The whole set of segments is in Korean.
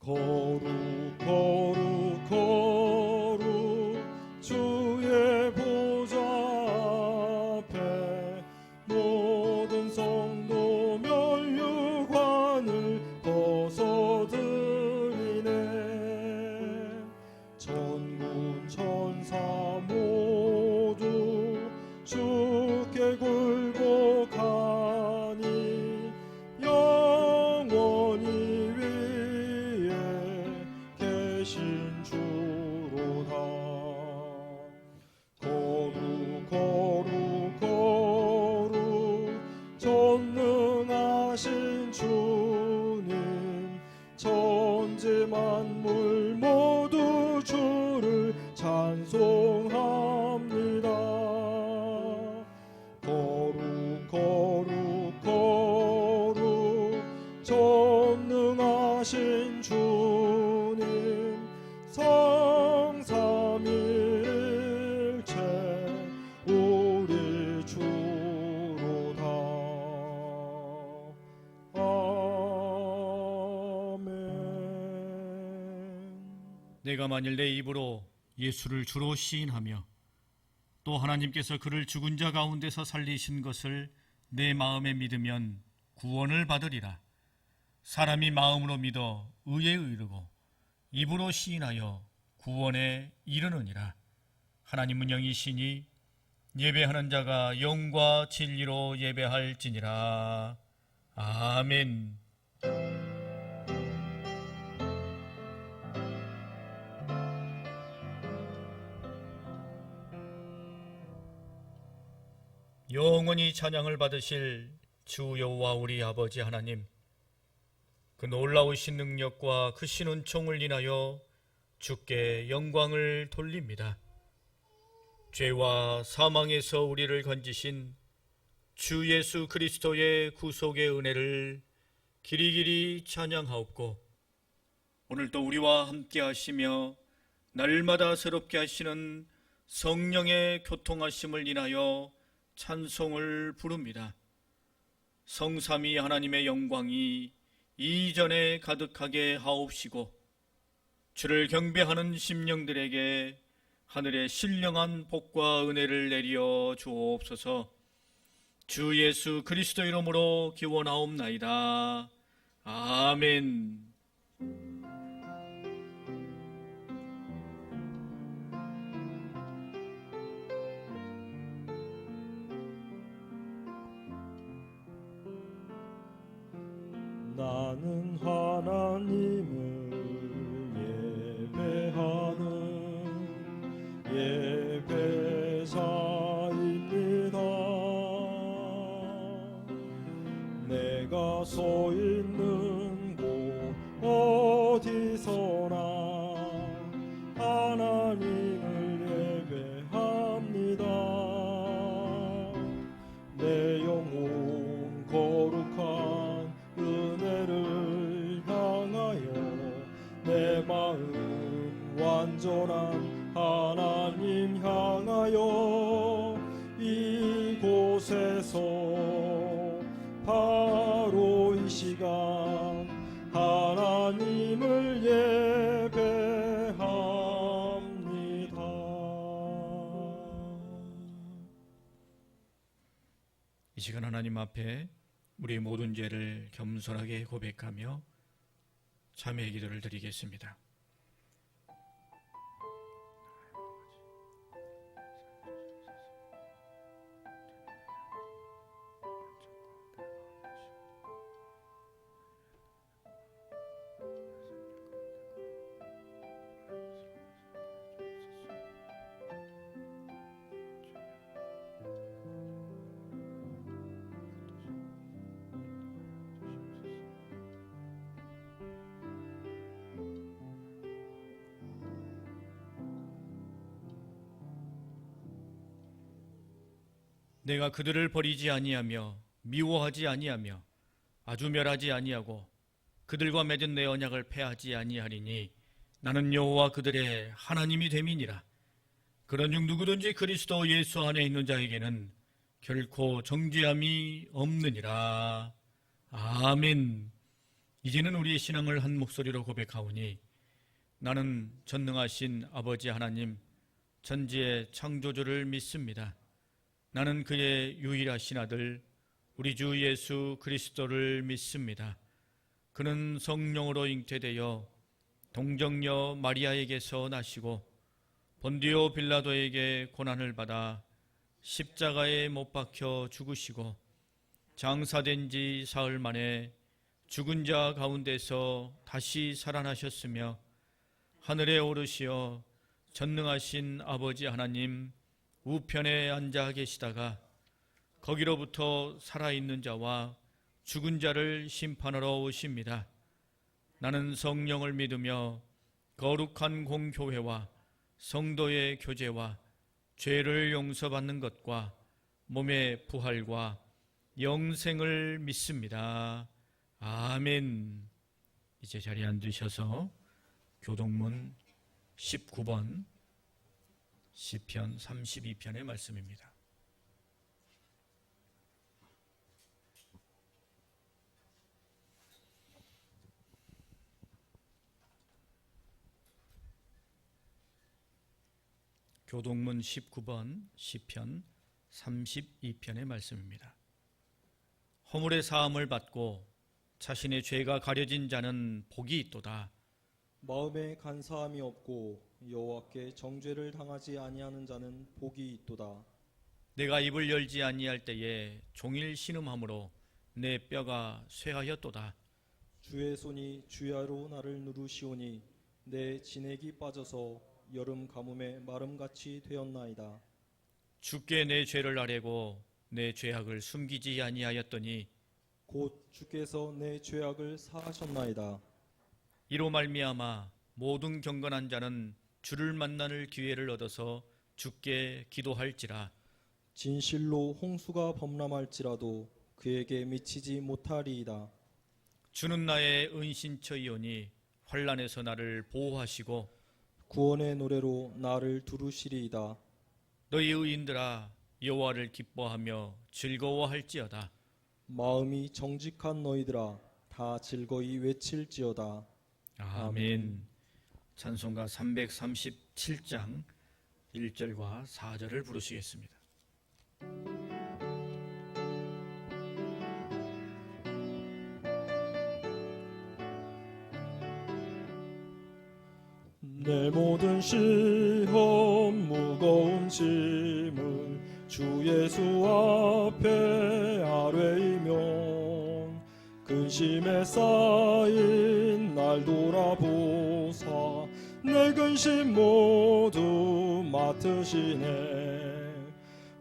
거룩 거룩 거룩 주의 보좌 앞에 모든 성도 면류관을 벗어드리네. 천군 천사 모두 주께 굴복하니 영원히 위에 계신 주로다. 거룩 거룩 거룩 전능하신 주님, 천지 만물 모두 주를 찬송합니다. 거룩 거룩 거룩 전능하신 주님, 성삼일체 우리 주로다. 아멘. 내가 만일 내 입으로 예수를 주로 시인하며 또 하나님께서 그를 죽은 자 가운데서 살리신 것을 내 마음에 믿으면 구원을 받으리라. 사람이 마음으로 믿어 의에 이르고 입으로 시인하여 구원에 이르느니라. 하나님은 영이시니 예배하는 자가 영과 진리로 예배할지니라. 아멘. 영원히 찬양을 받으실 주 여호와 우리 아버지 하나님, 그 놀라우신 능력과 크신 은총을 인하여 주께 영광을 돌립니다. 죄와 사망에서 우리를 건지신 주 예수 그리스도의 구속의 은혜를 길이길이 찬양하옵고, 오늘도 우리와 함께 하시며 날마다 새롭게 하시는 성령의 교통하심을 인하여 찬송을 부릅니다. 성삼위 하나님의 영광이 이전에 가득하게 하옵시고, 주를 경배하는 심령들에게 하늘의 신령한 복과 은혜를 내려 주옵소서. 주 예수 그리스도 이름으로 기원하옵나이다. 아멘. 나는 하나님을 예배하는 예배자입니다. 내가 서 있는 곳 어디서나 하나님을 예배합니다. 내 영혼 거룩한 은혜를 향하여 내 마음 완전한 하나님 향하여 이곳에서 바로 이 시간 하나님을 예배합니다. 이 시간 하나님 앞에 우리의 모든 죄를 겸손하게 고백하며 참회의 기도를 드리겠습니다. 내가 그들을 버리지 아니하며 미워하지 아니하며 아주 멸하지 아니하고 그들과 맺은 내 언약을 폐하지 아니하리니 나는 여호와 그들의 하나님이 됨이니라. 그런즉 누구든지 그리스도 예수 안에 있는 자에게는 결코 정죄함이 없느니라. 아멘. 이제는 우리의 신앙을 한 목소리로 고백하오니 나는 전능하신 아버지 하나님 천지의 창조주를 믿습니다. 나는 그의 유일하신 아들 우리 주 예수 그리스도를 믿습니다. 그는 성령으로 잉태되어 동정녀 마리아에게서 나시고 본디오 빌라도에게 고난을 받아 십자가에 못 박혀 죽으시고 장사된 지 사흘 만에 죽은 자 가운데서 다시 살아나셨으며 하늘에 오르시어 전능하신 아버지 하나님 우편에 앉아 계시다가 거기로부터 살아있는 자와 죽은 자를 심판하러 오십니다. 나는 성령을 믿으며 거룩한 공교회와 성도의 교제와 죄를 용서받는 것과 몸의 부활과 영생을 믿습니다. 아멘. 이제 자리에 앉으셔서 교동문 19번 시편 32편의 말씀입니다. 교동문 19번 시편 32편의 말씀입니다. 허물의 사함을 받고 자신의 죄가 가려진 자는 복이 있도다. 마음에 간사함이 없고 여호와께 정죄를 당하지 아니하는 자는 복이 있도다. 내가 입을 열지 아니할 때에 종일 신음함으로 내 뼈가 쇠하였도다. 주의 손이 주야로 나를 누르시오니 내 진액이 빠져서 여름 가뭄에 마름같이 되었나이다. 주께 내 죄를 아뢰고 내 죄악을 숨기지 아니하였더니 곧 주께서 내 죄악을 사하셨나이다. 이로 말미암아 모든 경건한 자는 주를 만나는 기회를 얻어서 주께 기도할지라. 진실로 홍수가 범람할지라도 그에게 미치지 못하리이다. 주는 나의 은신처이오니 환난에서 나를 보호하시고 구원의 노래로 나를 두루시리이다. 너희 의인들아 여호와를 기뻐하며 즐거워할지어다. 마음이 정직한 너희들아 다 즐거이 외칠지어다. 아멘. 찬송가 337장 1절과 4절을 부르시겠습니다. 내 모든 시험 무거운 짐을 주 예수 앞에 아뢰이면 근심에 쌓인 날 돌아보사 내 근심 모두 맡으시네.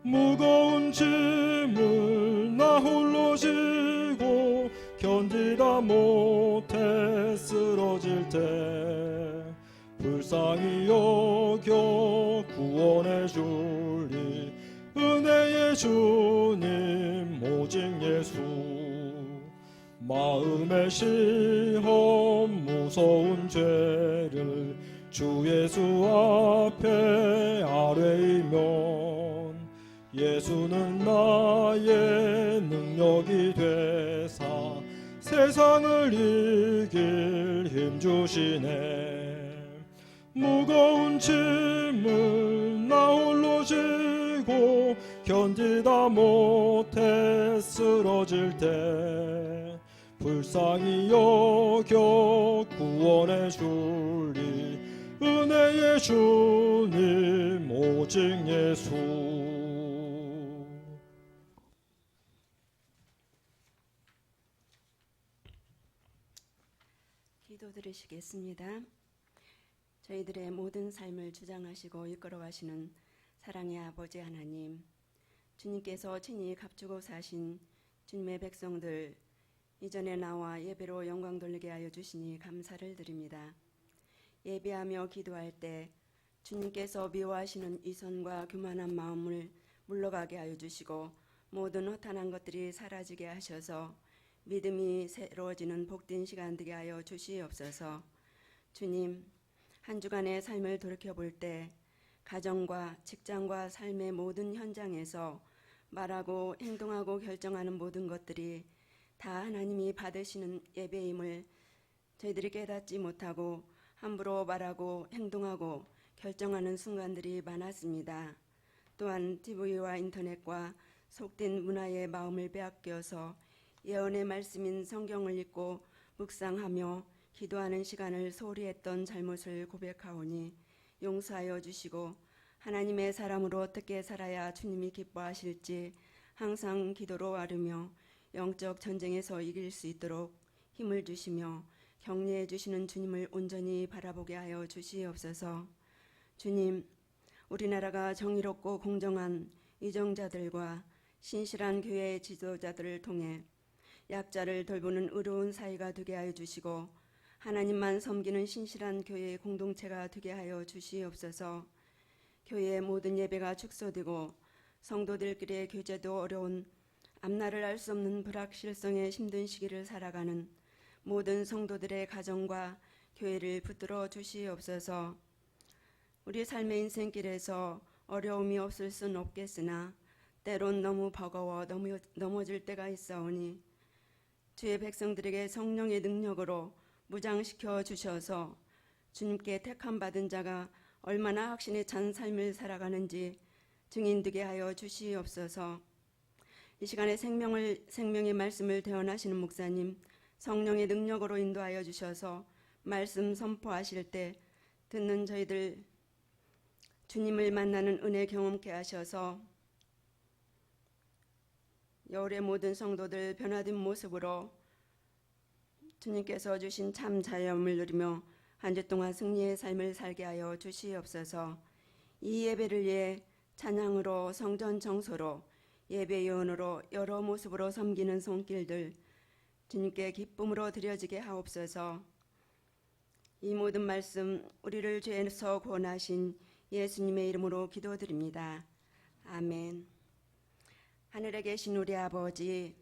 무거운 짐을 나 홀로 지고 견디다 못해 쓰러질 때 불쌍히 여겨 구원해 주리 은혜의 주님 오직 예수. 마음의 시험 무서운 죄를 주 예수 앞에 아뢰이면 예수는 나의 능력이 되사 세상을 이길 힘 주시네. 무거운 짐을 나 홀로 지고 견디다 못해 쓰러질 때 불쌍히 여겨 구원해 주리 은혜의 주님 오직 예수. 기도 드리시겠습니다. 저희들의 모든 삶을 주장하시고 이끌어가시는 사랑의 아버지 하나님, 주님께서 친히 값주고 사신 주님의 백성들 이전에 나와 예배로 영광 돌리게 하여 주시니 감사를 드립니다. 예배하며 기도할 때 주님께서 미워하시는 위선과 교만한 마음을 물러가게 하여 주시고 모든 허탄한 것들이 사라지게 하셔서 믿음이 새로워지는 복된 시간 되게 하여 주시옵소서. 주님, 한 주간의 삶을 돌이켜볼 때 가정과 직장과 삶의 모든 현장에서 말하고 행동하고 결정하는 모든 것들이 다 하나님이 받으시는 예배임을 저희들이 깨닫지 못하고 함부로 말하고 행동하고 결정하는 순간들이 많았습니다. 또한 TV와 인터넷과 속된 문화의 마음을 빼앗겨서 예언의 말씀인 성경을 읽고 묵상하며 기도하는 시간을 소홀히 했던 잘못을 고백하오니 용서하여 주시고 하나님의 사람으로 어떻게 살아야 주님이 기뻐하실지 항상 기도로 아르며 영적 전쟁에서 이길 수 있도록 힘을 주시며 격려해 주시는 주님을 온전히 바라보게 하여 주시옵소서. 주님, 우리나라가 정의롭고 공정한 이정자들과 신실한 교회 지도자들을 통해 약자를 돌보는 의로운 사회가 되게 하여 주시고 하나님만 섬기는 신실한 교회의 공동체가 되게 하여 주시옵소서. 교회의 모든 예배가 축소되고 성도들끼리의 교제도 어려운 앞날을 알 수 없는 불확실성의 힘든 시기를 살아가는 모든 성도들의 가정과 교회를 붙들어 주시옵소서. 우리 삶의 인생길에서 어려움이 없을 순 없겠으나 때론 너무 버거워 넘어질 때가 있사오니 주의 백성들에게 성령의 능력으로 무장시켜 주셔서 주님께 택함받은 자가 얼마나 확신에 찬 삶을 살아가는지 증인되게 하여 주시옵소서. 이 시간에 생명의 말씀을 대언하시는 목사님, 성령의 능력으로 인도하여 주셔서 말씀 선포하실 때 듣는 저희들 주님을 만나는 은혜 경험케 하셔서 여울의 모든 성도들 변화된 모습으로 주님께서 주신 참 자유함을 누리며 한 주 동안 승리의 삶을 살게 하여 주시옵소서. 이 예배를 위해 찬양으로 성전 청소로 예배 요원으로 여러 모습으로 섬기는 손길들 주님께 기쁨으로 드려지게 하옵소서. 이 모든 말씀 우리를 죄에서 구원하신 예수님의 이름으로 기도드립니다. 아멘. 하늘에 계신 우리 아버지,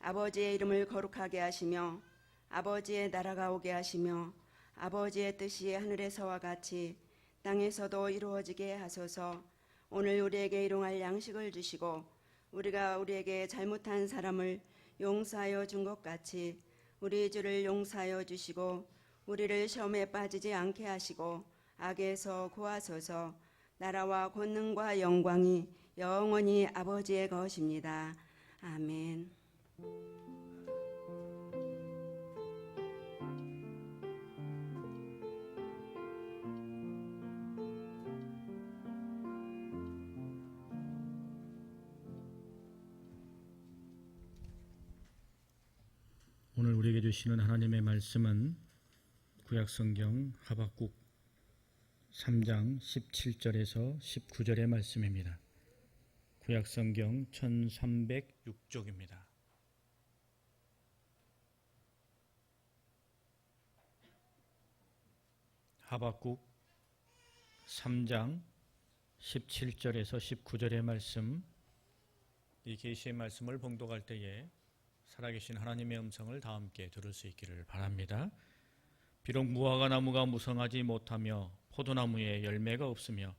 아버지의 이름을 거룩하게 하시며 아버지의 나라가 오게 하시며 아버지의 뜻이 하늘에서와 같이 땅에서도 이루어지게 하소서. 오늘 우리에게 일용할 양식을 주시고 우리가 우리에게 잘못한 사람을 용서하여 준 것 같이 우리 주를 용서하여 주시고 우리를 시험에 빠지지 않게 하시고 악에서 구하소서. 나라와 권능과 영광이 영원히 아버지의 것입니다. 아멘. 오늘 우리에게 주시는 하나님의 말씀은 구약성경 하박국 3장 17절에서 19절의 말씀입니다. 구약성경 1306쪽입니다. 하박국 3장 17절에서 19절의 말씀, 이 계시의 말씀을 봉독할 때에 살아계신 하나님의 음성을 다 함께 들을 수 있기를 바랍니다. 비록 무화과 나무가 무성하지 못하며 포도나무에 열매가 없으며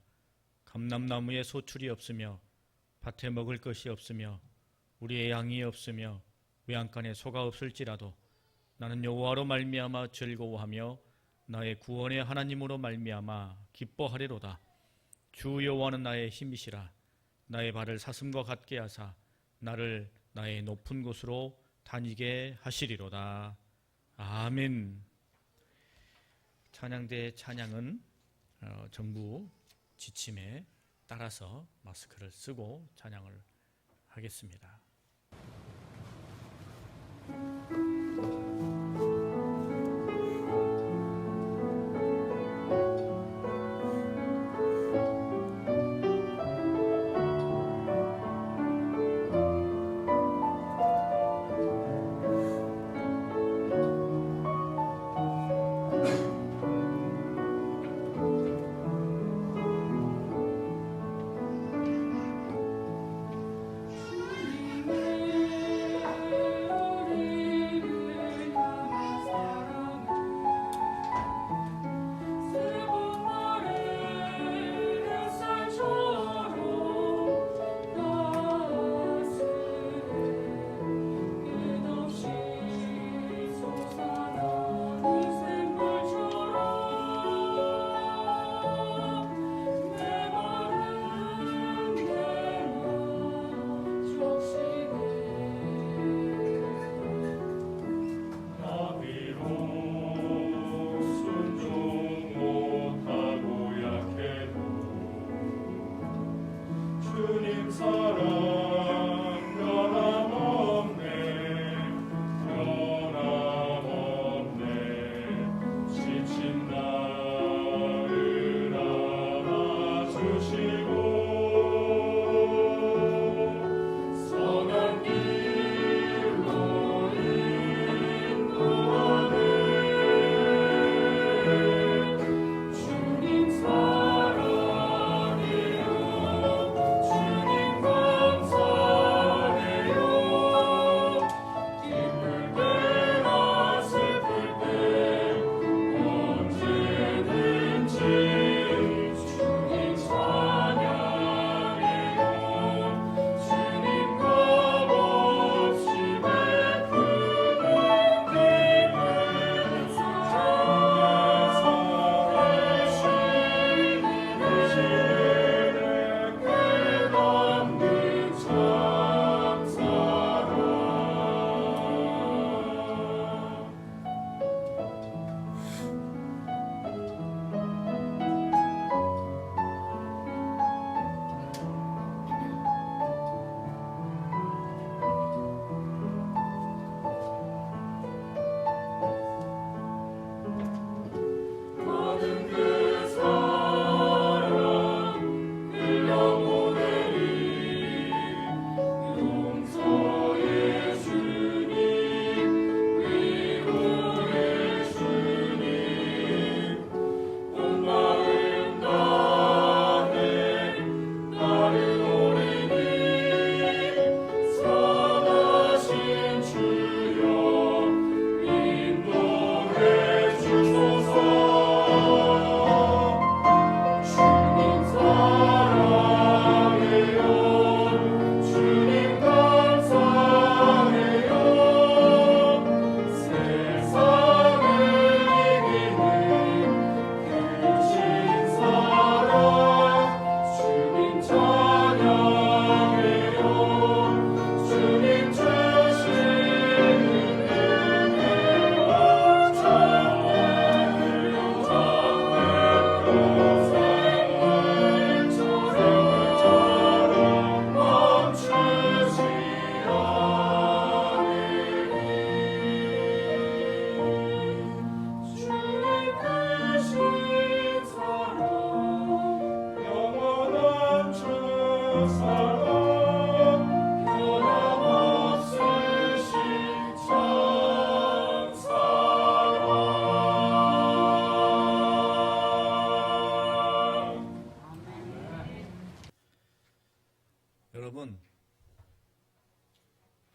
감람나무에 소출이 없으며 밭에 먹을 것이 없으며 우리의 양이 없으며 외양간에 소가 없을지라도 나는 여호와로 말미암아 즐거워하며 나의 구원의 하나님으로 말미암아 기뻐하리로다. 주 여호와는 나의 힘이시라. 나의 발을 사슴과 같게 하사 나를 나의 높은 곳으로 다니게 하시리로다. 아멘. 찬양대의 찬양은 정부 지침에 따라서 마스크를 쓰고 찬양을 하겠습니다.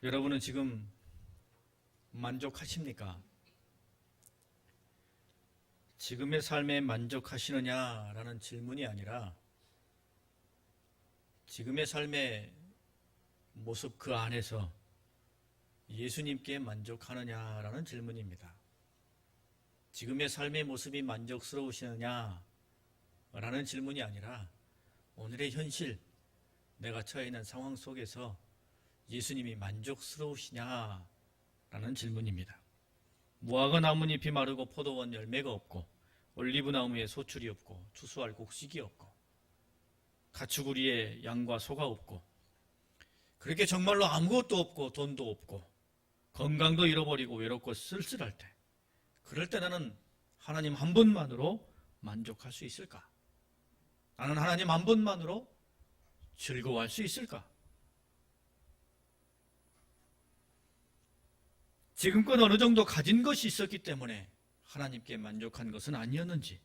여러분은 지금 만족하십니까? 지금의 삶에 만족하시느냐라는 질문이 아니라 지금의 삶의 모습 그 안에서 예수님께 만족하느냐라는 질문입니다. 지금의 삶의 모습이 만족스러우시느냐라는 질문이 아니라 오늘의 현실, 내가 처해 있는 상황 속에서 예수님이 만족스러우시냐라는 질문입니다. 무화과 나뭇잎이 마르고 포도원 열매가 없고 올리브 나무에 소출이 없고 추수할 곡식이 없고 가축우리에 양과 소가 없고 그렇게 정말로 아무것도 없고 돈도 없고 건강도 잃어버리고 외롭고 쓸쓸할 때, 그럴 때 나는 하나님 한 분만으로 만족할 수 있을까? 나는 하나님 한 분만으로 즐거워할 수 있을까? 지금껏 어느 정도 가진 것이 있었기 때문에 하나님께 만족한 것은 아니었는지,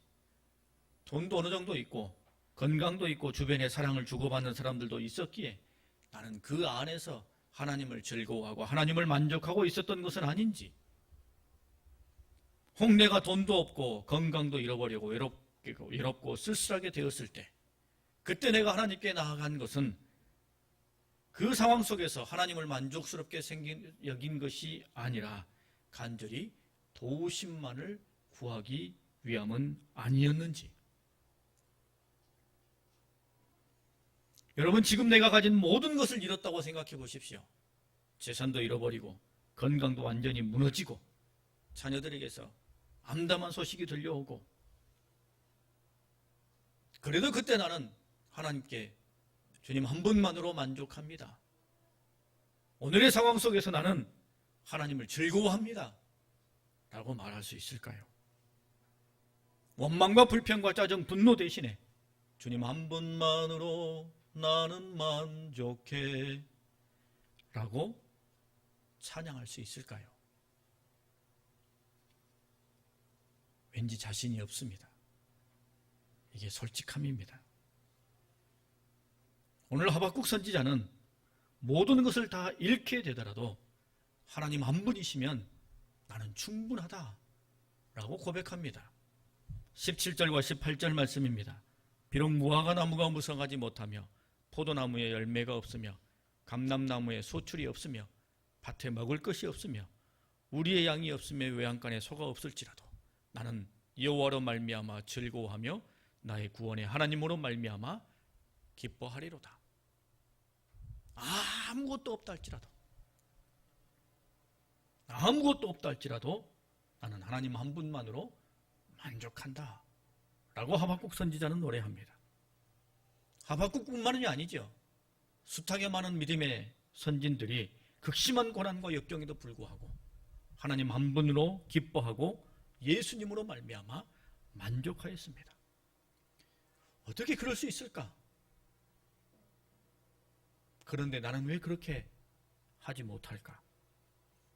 돈도 어느 정도 있고 건강도 있고 주변에 사랑을 주고받는 사람들도 있었기에 나는 그 안에서 하나님을 즐거워하고 하나님을 만족하고 있었던 것은 아닌지, 혹 내가 돈도 없고 건강도 잃어버리고 외롭고 쓸쓸하게 되었을 때, 그때 내가 하나님께 나아간 것은 그 상황 속에서 하나님을 만족스럽게 여긴 것이 아니라 간절히 도우심만을 구하기 위함은 아니었는지. 여러분, 지금 내가 가진 모든 것을 잃었다고 생각해 보십시오. 재산도 잃어버리고 건강도 완전히 무너지고 자녀들에게서 암담한 소식이 들려오고, 그래도 그때 나는 하나님께 주님 한 분만으로 만족합니다. 오늘의 상황 속에서 나는 하나님을 즐거워합니다 라고 말할 수 있을까요? 원망과 불평과 짜증, 분노 대신에 주님 한 분만으로 나는 만족해 라고 찬양할 수 있을까요? 왠지 자신이 없습니다. 이게 솔직함입니다. 오늘 하박국 선지자는 모든 것을 다 잃게 되더라도 하나님 한 분이시면 나는 충분하다 라고 고백합니다. 17절과 18절 말씀입니다. 비록 무화과 나무가 무성하지 못하며 포도나무에 열매가 없으며 감람나무에 소출이 없으며 밭에 먹을 것이 없으며 우리의 양이 없으며 외양간에 소가 없을지라도 나는 여호와로 말미암아 즐거워하며 나의 구원의 하나님으로 말미암아 기뻐하리로다. 아무것도 없다 할지라도 나는 하나님 한 분만으로 만족한다 라고 하박국 선지자는 노래합니다. 하박국뿐만이 아니죠. 숱하게 많은 믿음의 선진들이 극심한 고난과 역경에도 불구하고 하나님 한 분으로 기뻐하고 예수님으로 말미암아 만족하였습니다. 어떻게 그럴 수 있을까? 그런데 나는 왜 그렇게 하지 못할까?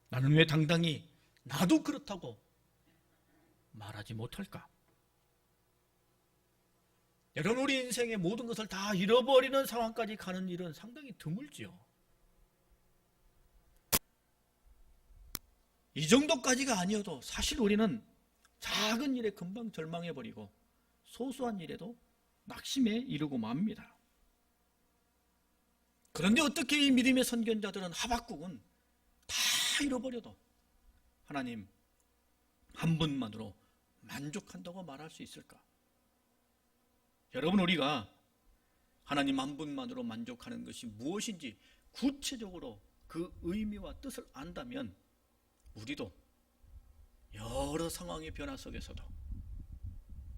나는 왜 당당히 나도 그렇다고 말하지 못할까? 여러분, 우리 인생의 모든 것을 다 잃어버리는 상황까지 가는 일은 상당히 드물지요. 이 정도까지가 아니어도 사실 우리는 작은 일에 금방 절망해버리고 소소한 일에도 낙심에 이르고 맙니다. 그런데 어떻게 이 믿음의 선견자들은 하박국은 다 잃어버려도 하나님 한 분만으로 만족한다고 말할 수 있을까? 여러분, 우리가 하나님 한 분만으로 만족하는 것이 무엇인지 구체적으로 그 의미와 뜻을 안다면 우리도 여러 상황의 변화 속에서도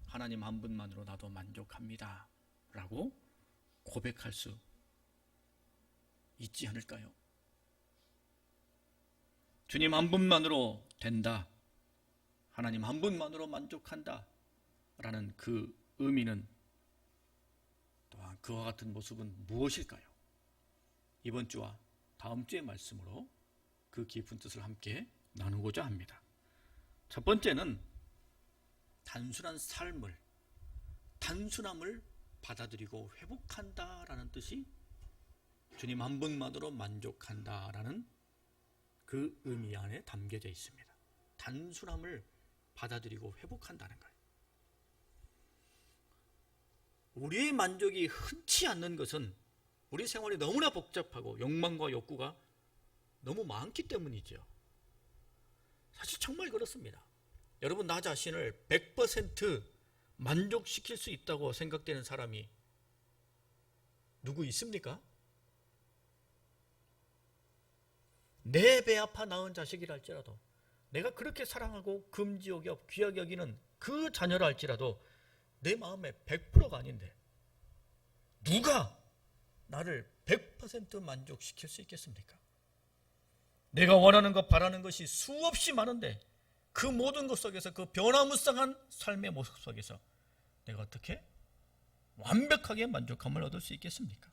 하나님 한 분만으로 나도 만족합니다 라고 고백할 수 있지 않을까요? 주님 한 분만으로 된다, 하나님 한 분만으로 만족한다 라는 그 의미는 또한 그와 같은 모습은 무엇일까요? 이번 주와 다음 주의 말씀으로 그 깊은 뜻을 함께 나누고자 합니다. 첫 번째는 단순함을 받아들이고 회복한다라는 뜻이 주님 한 분만으로 만족한다라는 그 의미 안에 담겨져 있습니다. 단순함을 받아들이고 회복한다는 거예요. 우리의 만족이 흔치 않는 것은 우리 생활이 너무나 복잡하고 욕망과 욕구가 너무 많기 때문이죠. 사실 정말 그렇습니다. 여러분, 나 자신을 100% 만족시킬 수 있다고 생각되는 사람이 누구 있습니까? 내 배 아파 낳은 자식이라 할지라도, 내가 그렇게 사랑하고 금지옥이 귀하게 여기는 그 자녀라 할지라도 내 마음의 100%가 아닌데 누가 나를 100% 만족시킬 수 있겠습니까? 내가 원하는 것, 바라는 것이 수없이 많은데 그 모든 것 속에서, 그 변화무쌍한 삶의 모습 속에서 내가 어떻게 완벽하게 만족함을 얻을 수 있겠습니까?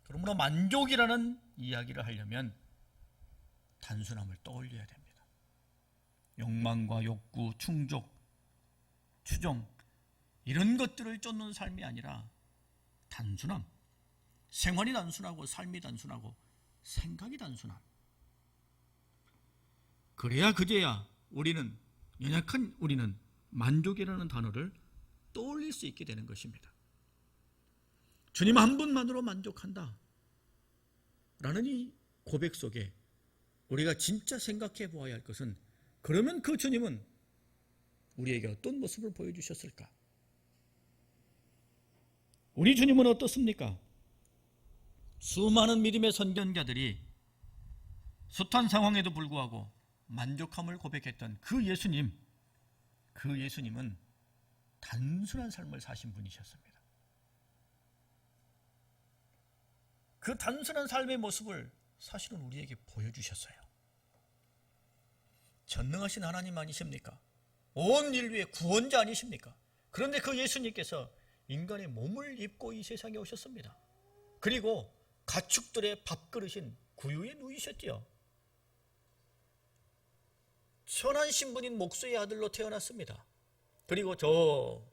그러므로 만족이라는 이야기를 하려면 단순함을 떠올려야 됩니다. 욕망과 욕구, 충족, 추종, 이런 것들을 쫓는 삶이 아니라 단순함, 생활이 단순하고 삶이 단순하고 생각이 단순함. 그래야 그제야 연약한 우리는 만족이라는 단어를 떠올릴 수 있게 되는 것입니다. 주님 한 분만으로 만족한다 라는 이 고백 속에 우리가 진짜 생각해 보아야 할 것은, 그러면 그 주님은 우리에게 어떤 모습을 보여주셨을까? 우리 주님은 어떻습니까? 수많은 믿음의 선견자들이 숱한 상황에도 불구하고 만족함을 고백했던 그 예수님은 단순한 삶을 사신 분이셨습니다. 그 단순한 삶의 모습을 사실은 우리에게 보여주셨어요. 전능하신 하나님 아니십니까? 온 인류의 구원자 아니십니까? 그런데 그 예수님께서 인간의 몸을 입고 이 세상에 오셨습니다. 그리고 가축들의 밥그릇인 구유에 누이셨지요. 선한 신분인 목수의 아들로 태어났습니다. 그리고 저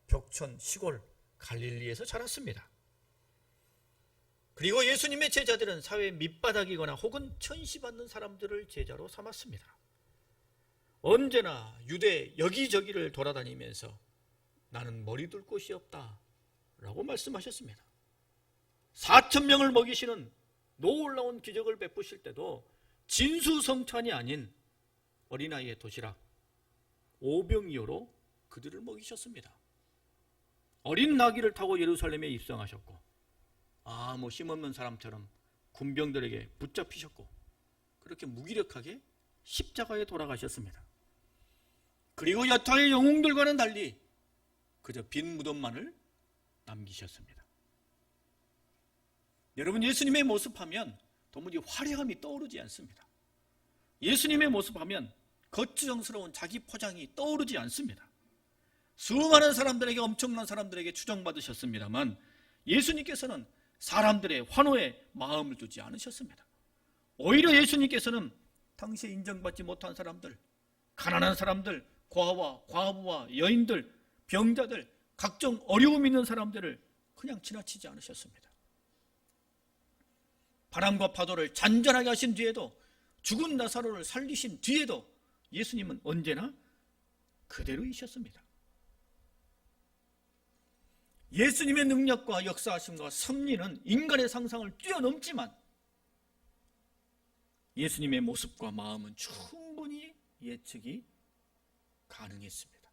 벽천 시골 갈릴리에서 자랐습니다. 그리고 예수님의 제자들은 사회 밑바닥이거나 혹은 천시받는 사람들을 제자로 삼았습니다. 언제나 유대 여기저기를 돌아다니면서 나는 머리 둘 곳이 없다 라고 말씀하셨습니다. 4,000명을 먹이시는 놀라운 기적을 베푸실 때도 진수성찬이 아닌 어린아이의 도시락 오병이어로 그들을 먹이셨습니다. 어린 나귀를 타고 예루살렘에 입성하셨고 힘없는 사람처럼 군병들에게 붙잡히셨고 그렇게 무기력하게 십자가에 돌아가셨습니다. 그리고 여타의 영웅들과는 달리 그저 빈 무덤만을 남기셨습니다. 여러분, 예수님의 모습하면 도무지 화려함이 떠오르지 않습니다. 예수님의 모습하면 거추장스러운 자기 포장이 떠오르지 않습니다. 수많은 사람들에게, 엄청난 사람들에게 추정받으셨습니다만 예수님께서는 사람들의 환호에 마음을 두지 않으셨습니다. 오히려 예수님께서는 당시에 인정받지 못한 사람들, 가난한 사람들, 고아와 과부와 여인들, 병자들, 각종 어려움 있는 사람들을 그냥 지나치지 않으셨습니다. 바람과 파도를 잔잔하게 하신 뒤에도, 죽은 나사로를 살리신 뒤에도 예수님은 언제나 그대로이셨습니다. 예수님의 능력과 역사하심과 섭리는 인간의 상상을 뛰어넘지만 예수님의 모습과 마음은 충분히 예측이 가능했습니다.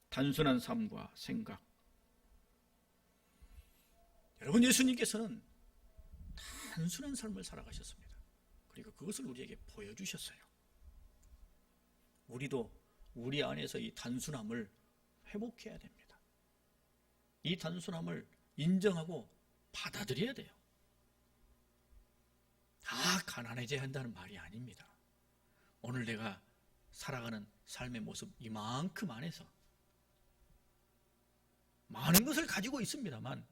단순한 삶과 생각. 여러분, 예수님께서는 단순한 삶을 살아가셨습니다. 그리고 그것을 우리에게 보여주셨어요. 우리도 우리 안에서 이 단순함을 회복해야 됩니다. 이 단순함을 인정하고 받아들여야 돼요. 다 가난해져야 한다는 말이 아닙니다. 오늘 내가 살아가는 삶의 모습 이만큼 안에서 많은 것을 가지고 있습니다만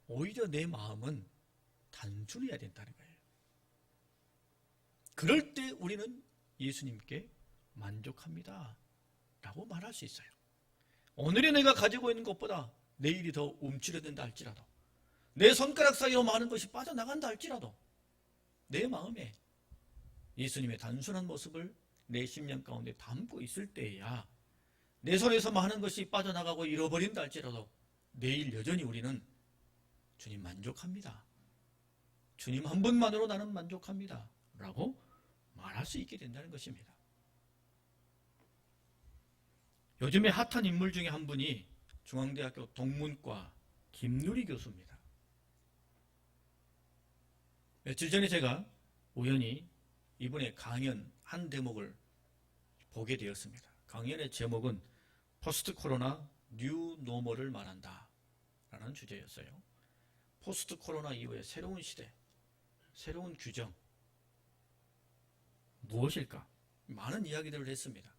오히려 내 마음은 단순해야 된다는 거예요. 그럴 때 우리는 예수님께 만족합니다 라고 말할 수 있어요. 오늘의 내가 가지고 있는 것보다 내일이 더 움츠려든다 할지라도, 내 손가락 사이로 많은 것이 빠져나간다 할지라도 내 마음에 예수님의 단순한 모습을 내 심령 가운데 담고 있을 때에야 내 손에서 많은 것이 빠져나가고 잃어버린다 할지라도 내일 여전히 우리는 주님 만족합니다, 주님 한 분만으로 나는 만족합니다 라고 말할 수 있게 된다는 것입니다. 요즘에 핫한 인물 중에 한 분이 중앙대학교 동문과 김누리 교수입니다. 며칠 전에 제가 우연히 이분의 강연 한 대목을 보게 되었습니다. 강연의 제목은 포스트 코로나 뉴 노멀을 말한다 라는 주제였어요. 포스트 코로나 이후의 새로운 시대, 새로운 규정 무엇일까? 많은 이야기들을 했습니다.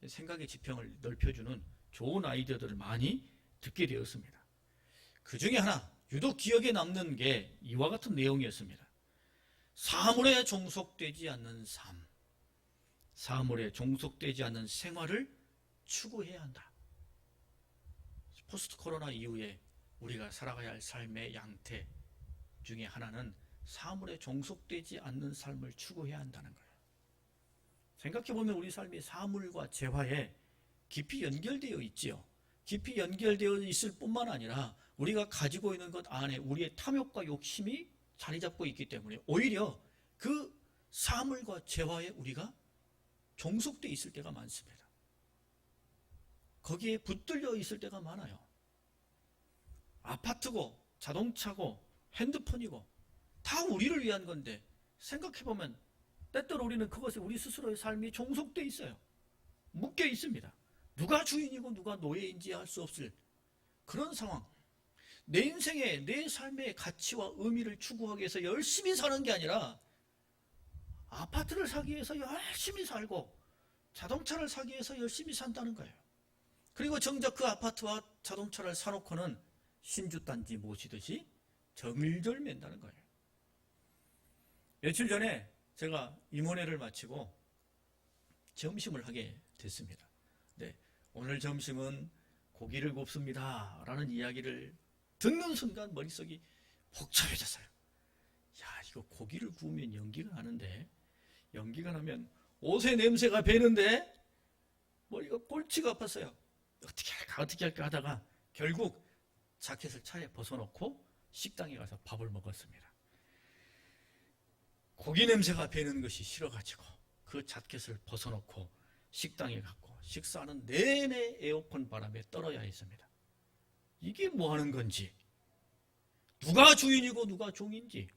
생각의 지평을 넓혀주는 좋은 아이디어들을 많이 듣게 되었습니다. 그 중에 하나 유독 기억에 남는 게 이와 같은 내용이었습니다. 사물에 종속되지 않는 삶, 사물에 종속되지 않는 생활을 추구해야 한다. 포스트 코로나 이후에 우리가 살아가야 할 삶의 양태 중에 하나는 사물에 종속되지 않는 삶을 추구해야 한다는 거예요. 생각해보면 우리 삶이 사물과 재화에 깊이 연결되어 있지요. 깊이 연결되어 있을 뿐만 아니라 우리가 가지고 있는 것 안에 우리의 탐욕과 욕심이 자리 잡고 있기 때문에 오히려 그 사물과 재화에 우리가 종속되어 있을 때가 많습니다. 거기에 붙들려 있을 때가 많아요. 아파트고 자동차고 핸드폰이고 다 우리를 위한 건데 생각해보면 때때로 우리는 그것에 우리 스스로의 삶이 종속되어 있어요. 묶여 있습니다. 누가 주인이고 누가 노예인지 알 수 없을 그런 상황. 내 인생에 내 삶의 가치와 의미를 추구하기 위해서 열심히 사는 게 아니라 아파트를 사기 위해서 열심히 살고 자동차를 사기 위해서 열심히 산다는 거예요. 그리고 정작 그 아파트와 자동차를 사놓고는 신주단지 모시듯이 정일절맨다는 거예요. 며칠 전에 제가 임원회를 마치고 점심을 하게 됐습니다. 네, 오늘 점심은 고기를 굽습니다 라는 이야기를 듣는 순간 머릿속이 복잡해졌어요. 야, 이거 고기를 구우면 연기가 나는데, 연기가 나면 옷의 냄새가 배는데, 머리가 골치가 아팠어요. 어떻게 할까 하다가 결국 자켓을 차에 벗어놓고 식당에 가서 밥을 먹었습니다. 고기 냄새가 배는 것이 싫어가지고 그 자켓을 벗어놓고 식당에 갔고 식사하는 내내 에어컨 바람에 떨어야 했습니다. 이게 뭐 하는 건지, 누가 주인이고 누가 종인지,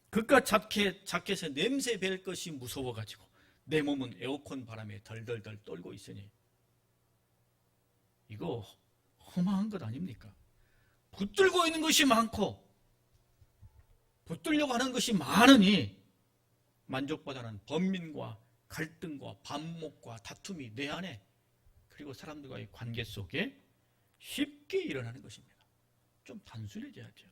그깟 자켓에 냄새 벨 것이 무서워가지고 내 몸은 에어컨 바람에 덜덜덜 떨고 있으니 이거 허망한 것 아닙니까? 붙들고 있는 것이 많고 붙들려고 하는 것이 많으니 만족보다는 번민과 갈등과 반목과 다툼이 내 안에, 그리고 사람들과의 관계 속에 쉽게 일어나는 것입니다. 좀 단순해져야죠.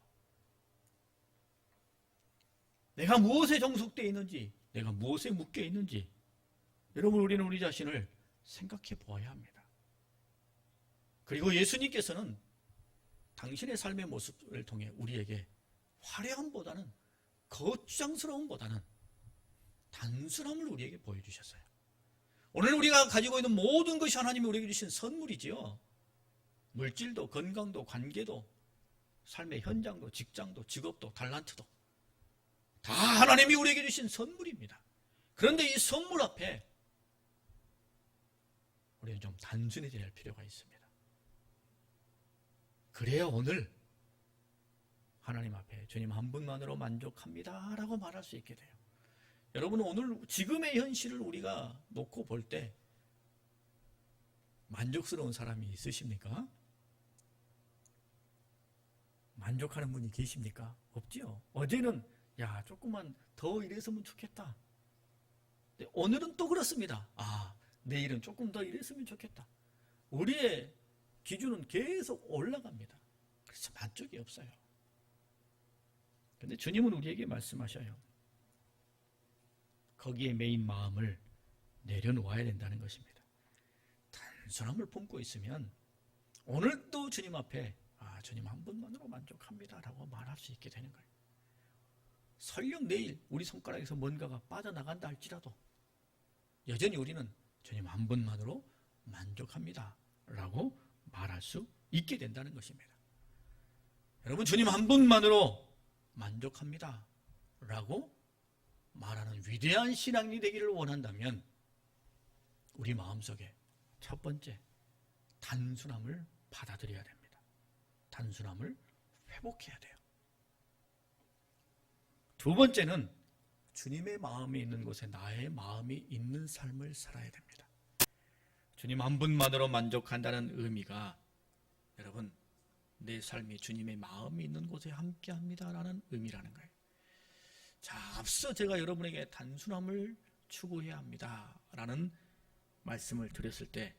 내가 무엇에 정숙되어 있는지, 내가 무엇에 묶여 있는지, 여러분, 우리는 우리 자신을 생각해 보아야 합니다. 그리고 예수님께서는 당신의 삶의 모습을 통해 우리에게 화려함보다는, 거추장스러움보다는 단순함을 우리에게 보여주셨어요. 오늘 우리가 가지고 있는 모든 것이 하나님이 우리에게 주신 선물이지요. 물질도, 건강도, 관계도, 삶의 현장도, 직장도, 직업도, 달란트도 다 하나님이 우리에게 주신 선물입니다. 그런데 이 선물 앞에 우리는 좀 단순해져야 할 필요가 있습니다. 그래야 오늘 하나님 앞에 주님 한 분만으로 만족합니다 라고 말할 수 있게 돼요. 여러분, 오늘 지금의 현실을 우리가 놓고 볼 때 만족스러운 사람이 있으십니까? 만족하는 분이 계십니까? 없지요. 어제는 야, 조금만 더 이랬으면 좋겠다. 근데 오늘은 또 그렇습니다. 아, 내일은 조금 더 이랬으면 좋겠다. 우리의 기준은 계속 올라갑니다. 그래서 만족이 없어요. 그런데 주님은 우리에게 말씀하셔요. 거기에 매인 마음을 내려놓아야 된다는 것입니다. 단순함을 품고 있으면 오늘도 주님 앞에 주님 한 분만으로 만족합니다 라고 말할 수 있게 되는 거예요. 설령 내일 우리 손가락에서 뭔가가 빠져나간다 할지라도 여전히 우리는 주님 한 분만으로 만족합니다 라고 말할 수 있게 된다는 것입니다. 여러분, 주님 한 분만으로 만족합니다 라고 말하는 위대한 신앙이 되기를 원한다면 우리 마음속에 첫 번째, 단순함을 받아들여야 됩니다. 단순함을 회복해야 돼요. 두 번째는 주님의 마음이 있는 곳에 나의 마음이 있는 삶을 살아야 됩니다. 주님 한 분만으로 만족한다는 의미가, 여러분, 내 삶이 주님의 마음이 있는 곳에 함께합니다라는 의미라는 거예요. 자, 앞서 제가 여러분에게 단순함을 추구해야 합니다라는 말씀을 드렸을 때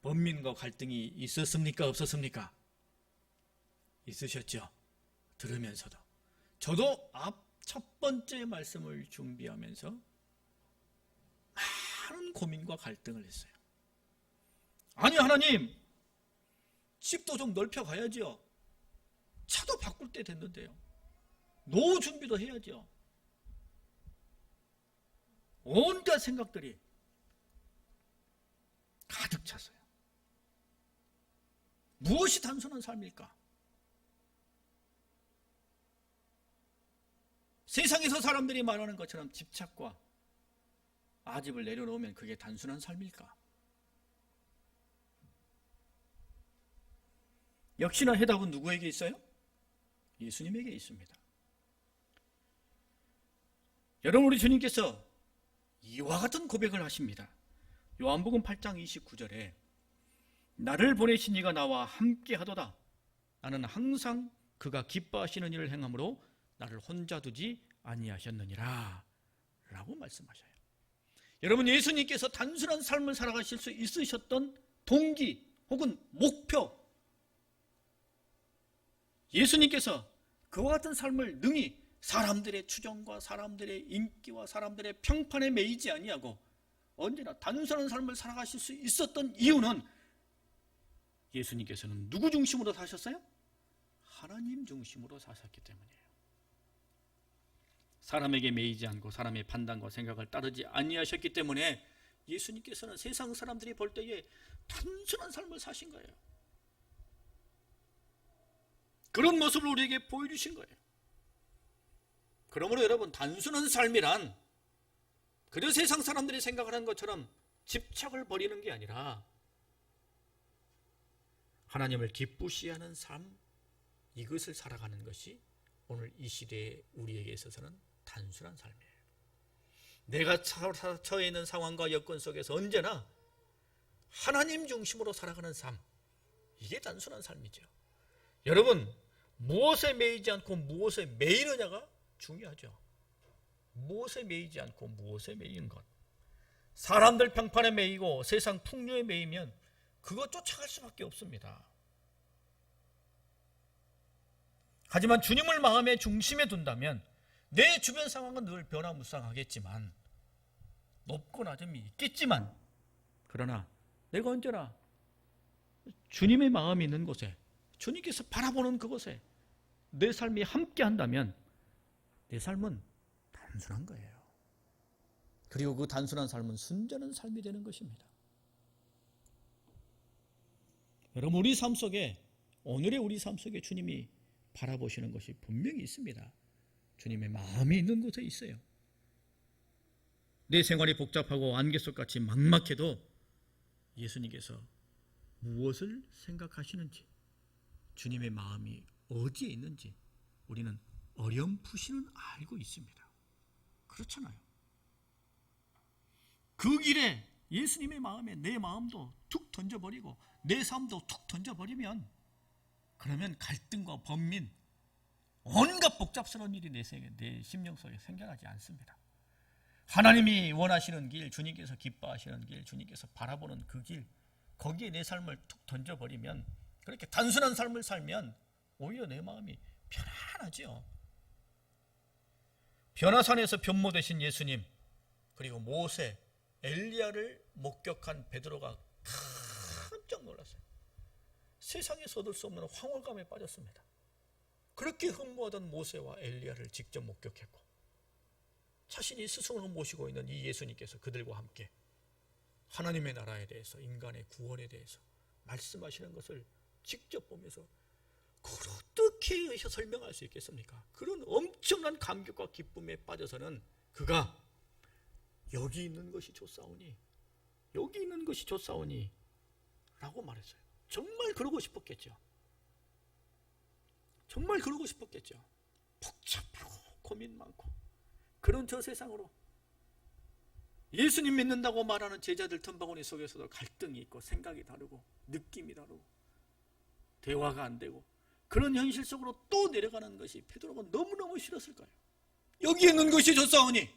번민과 갈등이 있었습니까? 없었습니까? 있으셨죠? 들으면서도. 저도 첫 번째 말씀을 준비하면서 많은 고민과 갈등을 했어요. 아니, 하나님, 집도 좀 넓혀가야죠. 차도 바꿀 때 됐는데요. 노후 준비도 해야죠. 온갖 생각들이 가득 찼어요. 무엇이 단순한 삶일까? 세상에서 사람들이 말하는 것처럼 집착과 아집을 내려놓으면 그게 단순한 삶일까? 역시나 해답은 누구에게 있어요? 예수님에게 있습니다. 여러분, 우리 주님께서 이와 같은 고백을 하십니다. 요한복음 8장 29절에 나를 보내신 이가 나와 함께 하도다. 나는 항상 그가 기뻐하시는 일을 행함으로 나를 혼자 두지 아니하셨느니라 라고 말씀하셔요. 여러분, 예수님께서 단순한 삶을 살아가실 수 있으셨던 동기 혹은 목표, 예수님께서 그와 같은 삶을 능히 사람들의 추정과 사람들의 인기와 사람들의 평판에 매이지 아니하고 언제나 단순한 삶을 살아가실 수 있었던 이유는 예수님께서는 누구 중심으로 사셨어요? 하나님 중심으로 사셨기 때문이에요. 사람에게 매이지 않고 사람의 판단과 생각을 따르지 아니하셨기 때문에 예수님께서는 세상 사람들이 볼 때에 단순한 삶을 사신 거예요. 그런 모습을 우리에게 보여주신 거예요. 그러므로 여러분, 단순한 삶이란 그저 세상 사람들이 생각하는 것처럼 집착을 버리는 게 아니라 하나님을 기쁘시게 하는 삶, 이것을 살아가는 것이 오늘 이 시대에 우리에게 있어서는 단순한 삶이에요. 내가 처해 있는 상황과 여건 속에서 언제나 하나님 중심으로 살아가는 삶, 이게 단순한 삶이죠. 여러분, 무엇에 매이지 않고 무엇에 매이느냐가 중요하죠. 무엇에 매이지 않고 무엇에 매이는 것. 사람들 평판에 매이고 세상 풍요에 매이면 그거 쫓아갈 수밖에 없습니다. 하지만 주님을 마음의 중심에 둔다면 내 주변 상황은 늘 변화무쌍하겠지만, 높고 낮음이 있겠지만, 그러나 내가 언제나 주님의 마음이 있는 곳에, 주님께서 바라보는 그곳에 내 삶이 함께 한다면 내 삶은 단순한 거예요. 그리고 그 단순한 삶은 순전한 삶이 되는 것입니다. 여러분, 우리 삶 속에, 오늘의 우리 삶 속에 주님이 바라보시는 것이 분명히 있습니다. 주님의 마음이 있는 곳에 있어요. 내 생활이 복잡하고 안개 속같이 막막해도 예수님께서 무엇을 생각하시는지, 주님의 마음이 어디에 있는지 우리는 어렴풋이는 알고 있습니다. 그렇잖아요. 그 길에 예수님의 마음에 내 마음도 툭 던져버리고 내 삶도 툭 던져버리면, 그러면 갈등과 번민, 온갖 복잡스러운 일이 내 심령 속에 생겨나지 않습니다. 하나님이 원하시는 길, 주님께서 기뻐하시는 길, 주님께서 바라보는 그 길, 거기에 내 삶을 툭 던져버리면, 그렇게 단순한 삶을 살면 오히려 내 마음이 편안하죠. 변화산에서 변모 되신 예수님, 그리고 모세, 엘리야를 목격한 베드로가 깜짝 놀랐어요. 세상에서 얻을 수 없는 황홀감에 빠졌습니다. 그렇게 흠모하던 모세와 엘리야를 직접 목격했고, 자신이 스승으로 모시고 있는 이 예수님께서 그들과 함께 하나님의 나라에 대해서, 인간의 구원에 대해서 말씀하시는 것을 직접 보면서 그걸 어떻게 설명할 수 있겠습니까? 그런 엄청난 감격과 기쁨에 빠져서는 그가 여기 있는 것이 좋사오니, 여기 있는 것이 좋사오니 라고 말했어요. 정말 그러고 싶었겠죠. 정말 그러고 싶었겠죠. 복잡하고 고민 많고 그런 저 세상으로 예수님 믿는다고 말하는 제자들 틈바구니 속에서도 갈등이 있고 생각이 다르고 느낌이 다르고 대화가 안 되고 그런 현실 속으로 또 내려가는 것이 베드로가 너무너무 싫었을 거예요. 여기 있는 것이 좋사오니.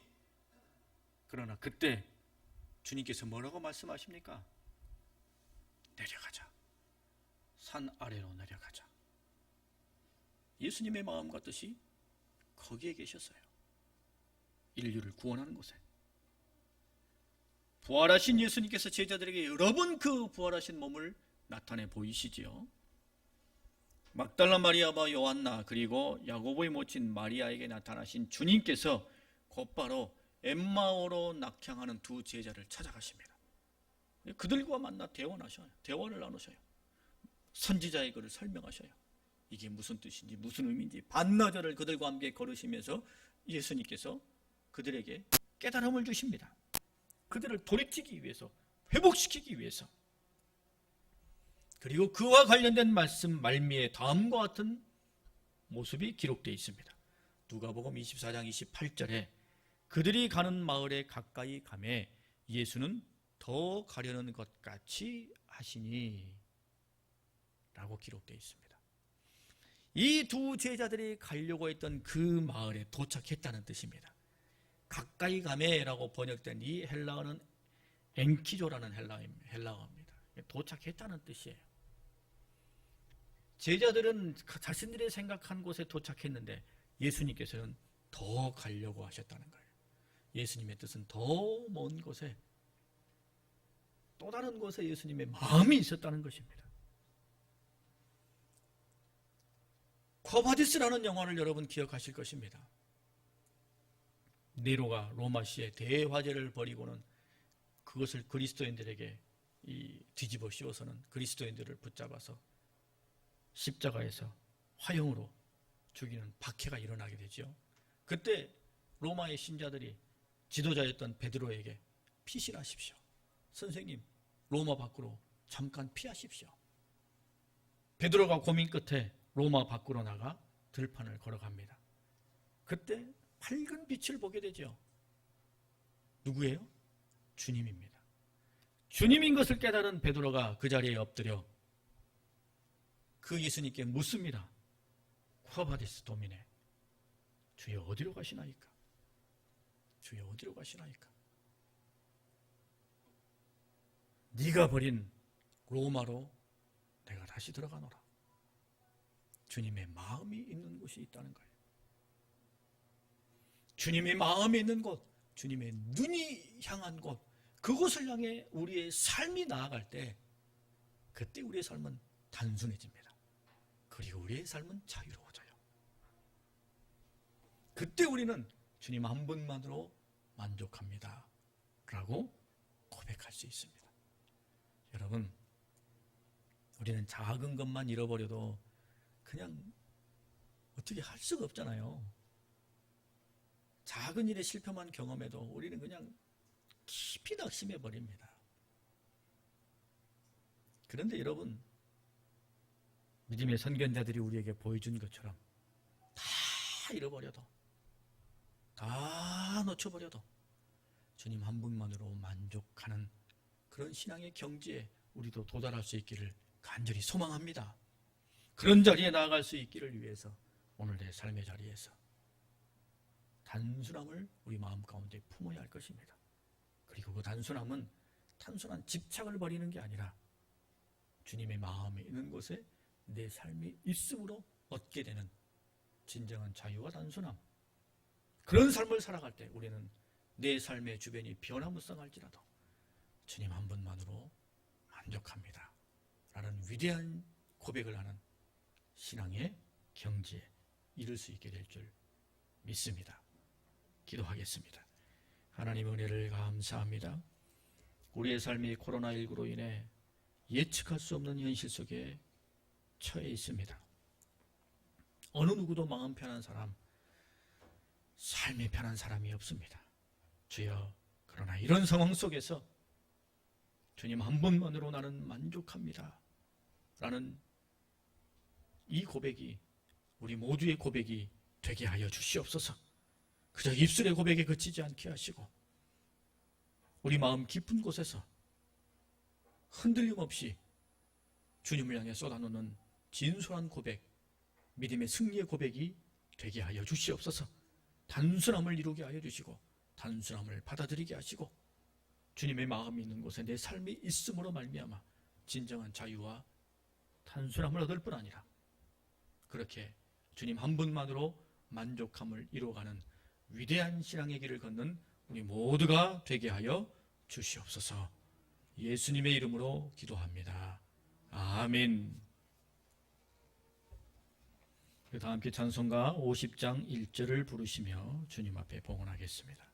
그러나 그때 주님께서 뭐라고 말씀하십니까? 내려가자. 산 아래로 내려가자. 예수님의 마음과 뜻이 거기에 계셨어요. 인류를 구원하는 곳에. 부활하신 예수님께서 제자들에게 여러 번 그 부활하신 몸을 나타내 보이시지요. 막달라 마리아와 요한나, 그리고 야고보의 모친 마리아에게 나타나신 주님께서 곧바로 엠마오로 낙향하는 두 제자를 찾아가십니다. 그들과 만나 대화를 나누셔요. 선지자의 글을 설명하셔요. 이게 무슨 뜻인지 무슨 의미인지 반나절을 그들과 함께 걸으시면서 예수님께서 그들에게 깨달음을 주십니다. 그들을 돌이키기 위해서, 회복시키기 위해서. 그리고 그와 관련된 말씀 말미에 다음과 같은 모습이 기록되어 있습니다. 누가복음 24장 28절에 그들이 가는 마을에 가까이 가매 예수는 더 가려는 것 같이 하시니 라고 기록되어 있습니다. 이 두 제자들이 가려고 했던 그 마을에 도착했다는 뜻입니다. 가까이 가메라고 번역된 이 헬라어는 엔키조라는 헬라어입니다. 도착했다는 뜻이에요. 제자들은 자신들이 생각한 곳에 도착했는데 예수님께서는 더 가려고 하셨다는 거예요. 예수님의 뜻은 더 먼 곳에, 또 다른 곳에 예수님의 마음이 있었다는 것입니다. 쿼바디스라는 영화를 여러분 기억하실 것입니다. 네로가 로마시에 대화제를 벌이고는 그것을 그리스도인들에게 뒤집어 씌워서는 그리스도인들을 붙잡아서 십자가에서 화형으로 죽이는 박해가 일어나게 되죠. 그때 로마의 신자들이 지도자였던 베드로에게 피신하십시오. 선생님, 로마 밖으로 잠깐 피하십시오. 베드로가 고민 끝에 로마 밖으로 나가 들판을 걸어갑니다. 그때 밝은 빛을 보게 되죠. 누구예요? 주님입니다. 주님인 것을 깨달은 베드로가 그 자리에 엎드려 그 예수님께 묻습니다. 쿠아바디스 도미네, 주여 어디로 가시나이까? 주여 어디로 가시나이까? 네가 버린 로마로 내가 다시 들어가노라. 주님의 마음이 있는 곳이 있다는 거예요. 주님의 마음이 있는 곳, 주님의 눈이 향한 곳, 그곳을 향해 우리의 삶이 나아갈 때 그때 우리의 삶은 단순해집니다. 그리고 우리의 삶은 자유로워져요. 그때 우리는 주님 한 분만으로 만족합니다 라고 고백할 수 있습니다. 여러분, 우리는 작은 것만 잃어버려도 그냥 어떻게 할 수가 없잖아요. 작은 일에 실패만 경험해도 우리는 그냥 깊이 낙심해 버립니다. 그런데 여러분, 믿음의 선견자들이 우리에게 보여준 것처럼 다 잃어버려도, 다 놓쳐버려도 주님 한 분만으로 만족하는 그런 신앙의 경지에 우리도 도달할 수 있기를 간절히 소망합니다. 그런 자리에 나아갈 수 있기를 위해서 오늘 내 삶의 자리에서 단순함을 우리 마음 가운데 품어야 할 것입니다. 그리고 그 단순함은 단순한 집착을 버리는 게 아니라 주님의 마음이 있는 곳에 내 삶이 있음으로 얻게 되는 진정한 자유와 단순함, 그런 삶을 살아갈 때 우리는 내 삶의 주변이 변화무쌍할지라도 주님 한 분만으로 만족합니다 라는 위대한 고백을 하는 신앙의 경지에 이룰 수 있게 될 줄 믿습니다. 기도하겠습니다. 하나님의 은혜를 감사합니다. 우리의 삶이 코로나19로 인해 예측할 수 없는 현실 속에 처해 있습니다. 어느 누구도 마음 편한 사람, 삶이 편한 사람이 없습니다. 주여, 그러나 이런 상황 속에서 주님 한 분만으로 나는 만족합니다 라는 이 고백이 우리 모두의 고백이 되게 하여 주시옵소서. 그저 입술의 고백에 그치지 않게 하시고 우리 마음 깊은 곳에서 흔들림 없이 주님을 향해 쏟아놓는 진솔한 고백, 믿음의 승리의 고백이 되게 하여 주시옵소서. 단순함을 이루게 하여 주시고 단순함을 받아들이게 하시고 주님의 마음이 있는 곳에 내 삶이 있음으로 말미암아 진정한 자유와 단순함을 얻을 뿐 아니라 그렇게 주님 한 분만으로 만족함을 이루어가는 위대한 신앙의 길을 걷는 우리 모두가 되게 하여 주시옵소서. 예수님의 이름으로 기도합니다. 아멘. 다 함께 찬송가 50장 1절을 부르시며 주님 앞에 봉헌하겠습니다.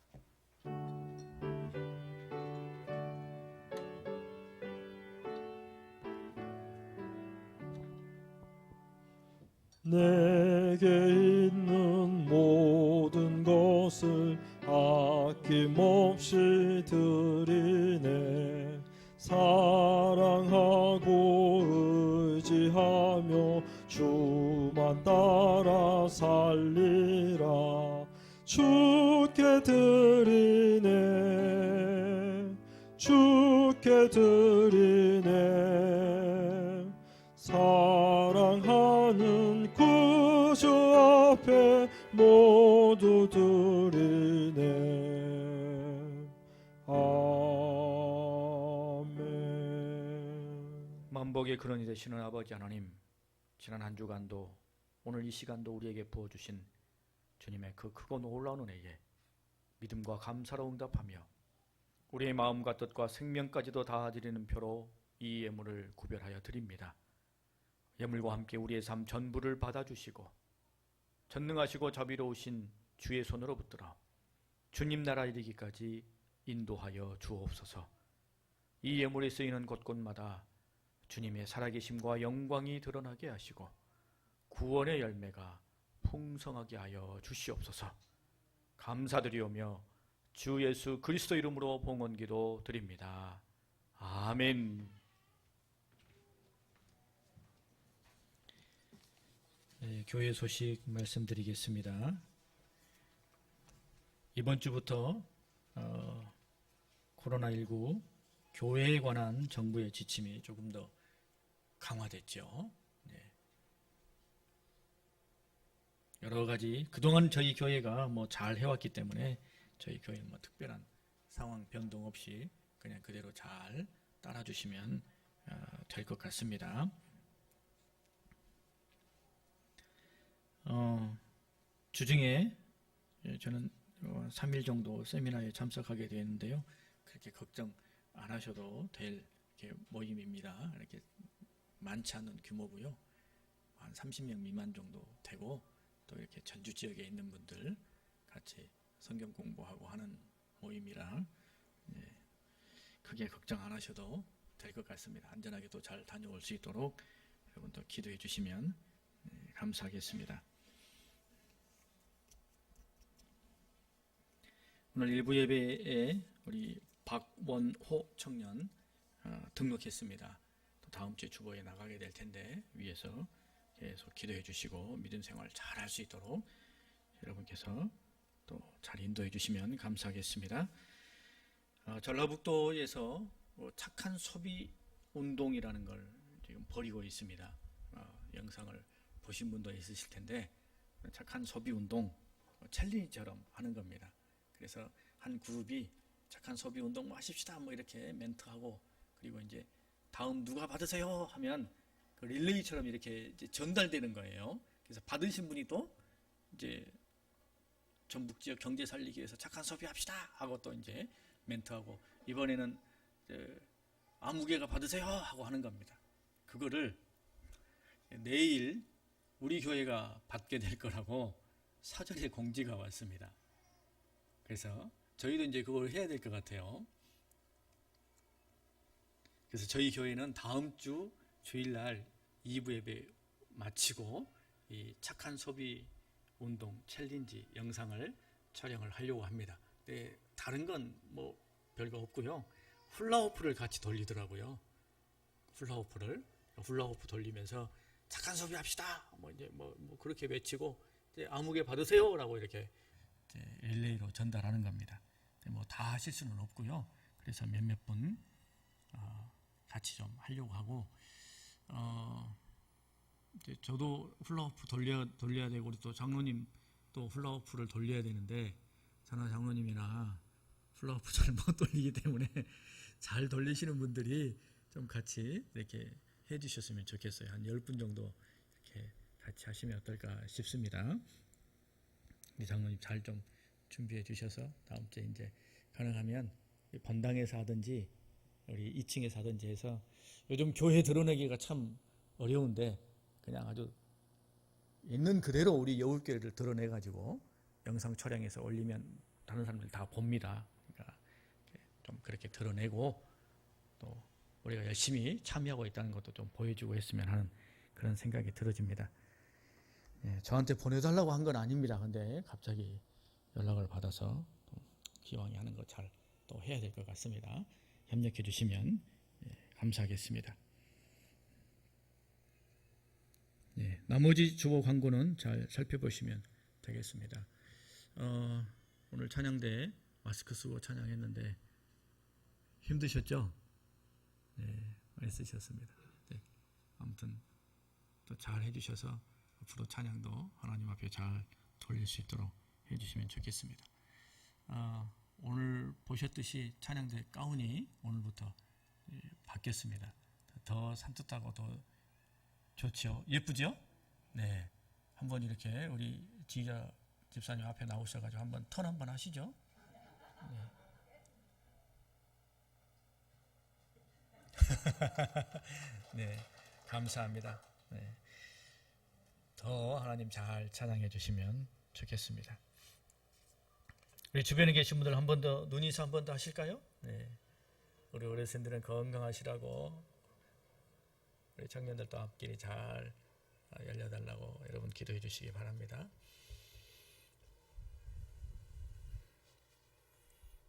내게 있는 모든 것을 아낌없이 드리네. 사랑하고 의지하며 주만 따라 살리라. 주께 드리네, 주께 드리네. 사랑하는 그 주 앞에 모두 드리네. 아멘. 만복의 근원이 되시는 아버지 하나님, 지난 한 주간도 오늘 이 시간도 우리에게 부어주신 주님의 그 크고 놀라운 은혜에 믿음과 감사로 응답하며 우리의 마음과 뜻과 생명까지도 다 드리는 표로 이 예물을 구별하여 드립니다. 예물과 함께 우리의 삶 전부를 받아주시고 전능하시고 자비로우신 주의 손으로 붙들어 주님 나라 이르기까지 인도하여 주옵소서. 이 예물이 쓰이는 곳곳마다 주님의 살아계심과 영광이 드러나게 하시고 구원의 열매가 풍성하게 하여 주시옵소서. 감사드리오며 주 예수 그리스도 이름으로 봉헌기도 드립니다. 아멘. 네, 교회 소식 말씀드리겠습니다. 이번 주부터 코로나19 교회에 관한 정부의 지침이 조금 더 강화됐죠. 네. 여러 가지 그동안 저희 교회가 잘 해왔기 때문에 저희 교회는 특별한 상황 변동 없이 그냥 그대로 잘 따라주시면 될 것 같습니다. 주중에 저는 3일 정도 세미나에 참석하게 되는데요. 그렇게 걱정 안 하셔도 될 모임입니다. 이렇게 많지 않은 규모고요. 한 30명 미만 정도 되고 또 이렇게 전주 지역에 있는 분들 같이 성경 공부하고 하는 모임이라 크게 걱정 안 하셔도 될 것 같습니다. 안전하게 또 잘 다녀올 수 있도록 여러분도 기도해 주시면 감사하겠습니다. 오늘 일부 예배에 우리 박원호 청년 등록했습니다. 또 다음 주에 주보에 나가게 될 텐데 위에서 계속 기도해 주시고 믿음 생활 잘 할 수 있도록 여러분께서 또 잘 인도해 주시면 감사하겠습니다. 전라북도에서 착한 소비 운동이라는 걸 지금 벌이고 있습니다. 영상을 보신 분도 있으실 텐데 착한 소비 운동 챌린지처럼 하는 겁니다. 그래서 한 그룹이 착한 소비 운동 하십시다 이렇게 멘트하고 그리고 이제 다음 누가 받으세요 하면 그 릴레이처럼 이렇게 이제 전달되는 거예요. 그래서 받으신 분이 또 이제 전북 지역 경제 살리기 위해서 착한 소비합시다 하고 또 이제 멘트하고 이번에는 아무개가 받으세요 하고 하는 겁니다. 그거를 내일 우리 교회가 받게 될 거라고 사전에 공지가 왔습니다. 그래서 저희도 이제 그걸 해야 될 것 같아요. 그래서 저희 교회는 다음 주 주일날 2부 예배 마치고 이 착한 소비 운동 챌린지 영상을 촬영을 하려고 합니다. 네, 다른 건 별거 없고요. 훌라후프를 같이 돌리더라고요. 훌라후프 돌리면서 착한 소비 합시다. 이제 그렇게 외치고 이제 아무개 받으세요라고 이렇게 릴레이로 전달하는 겁니다. 다 하실 수는 없고요. 그래서 몇몇 분 같이 좀 하려고 하고 이제 저도 훌라후프 돌려야 되고 우리 또 장로님 또 훌라후프를 돌려야 되는데 저나 장로님이나 훌라후프 잘 못 돌리기 때문에 잘 돌리시는 분들이 좀 같이 이렇게 해주셨으면 좋겠어요. 한 10분 정도 이렇게 같이 하시면 어떨까 싶습니다. 우리 장로님 잘 좀 준비해 주셔서 다음 주에 이제 가능하면 본당에서 하든지 우리 2층에서 하든지 해서 요즘 교회 드러내기가 참 어려운데 그냥 아주 있는 그대로 우리 여울교회를 드러내 가지고 영상 촬영해서 올리면 다른 사람들 다 봅니다. 그러니까 좀 그렇게 드러내고 또 우리가 열심히 참여하고 있다는 것도 좀 보여주고 했으면 하는 그런 생각이 들어집니다. 저한테 보내달라고 한 건 아닙니다. 근데 갑자기 연락을 받아서 기왕에 하는 거 잘 또 해야 될 것 같습니다. 협력해 주시면 감사하겠습니다. 나머지 주보 광고는 잘 살펴보시면 되겠습니다. 오늘 찬양대 마스크 쓰고 찬양했는데 힘드셨죠? 네, 많이 쓰셨습니다. 아무튼 또 잘 해주셔서 앞으로 찬양도 하나님 앞에 잘 돌릴 수 있도록 해주시면 좋겠습니다. 오늘 보셨듯이 찬양대 가운이 오늘부터 바뀌었습니다. 더 산뜻하고 더 좋죠. 예쁘죠? 네, 한번 이렇게 우리 지휘자 집사님 앞에 나오셔가지고 한번 턴 한번 하시죠. 네, 감사합니다. 네, 더 하나님 잘 찬양해 주시면 좋겠습니다. 우리 주변에 계신 분들 한 번 더 눈인사 한 번 더 하실까요? 네, 우리 어르신들은 건강하시라고, 우리 청년들도 앞길이 잘 열려달라고 여러분 기도해 주시기 바랍니다.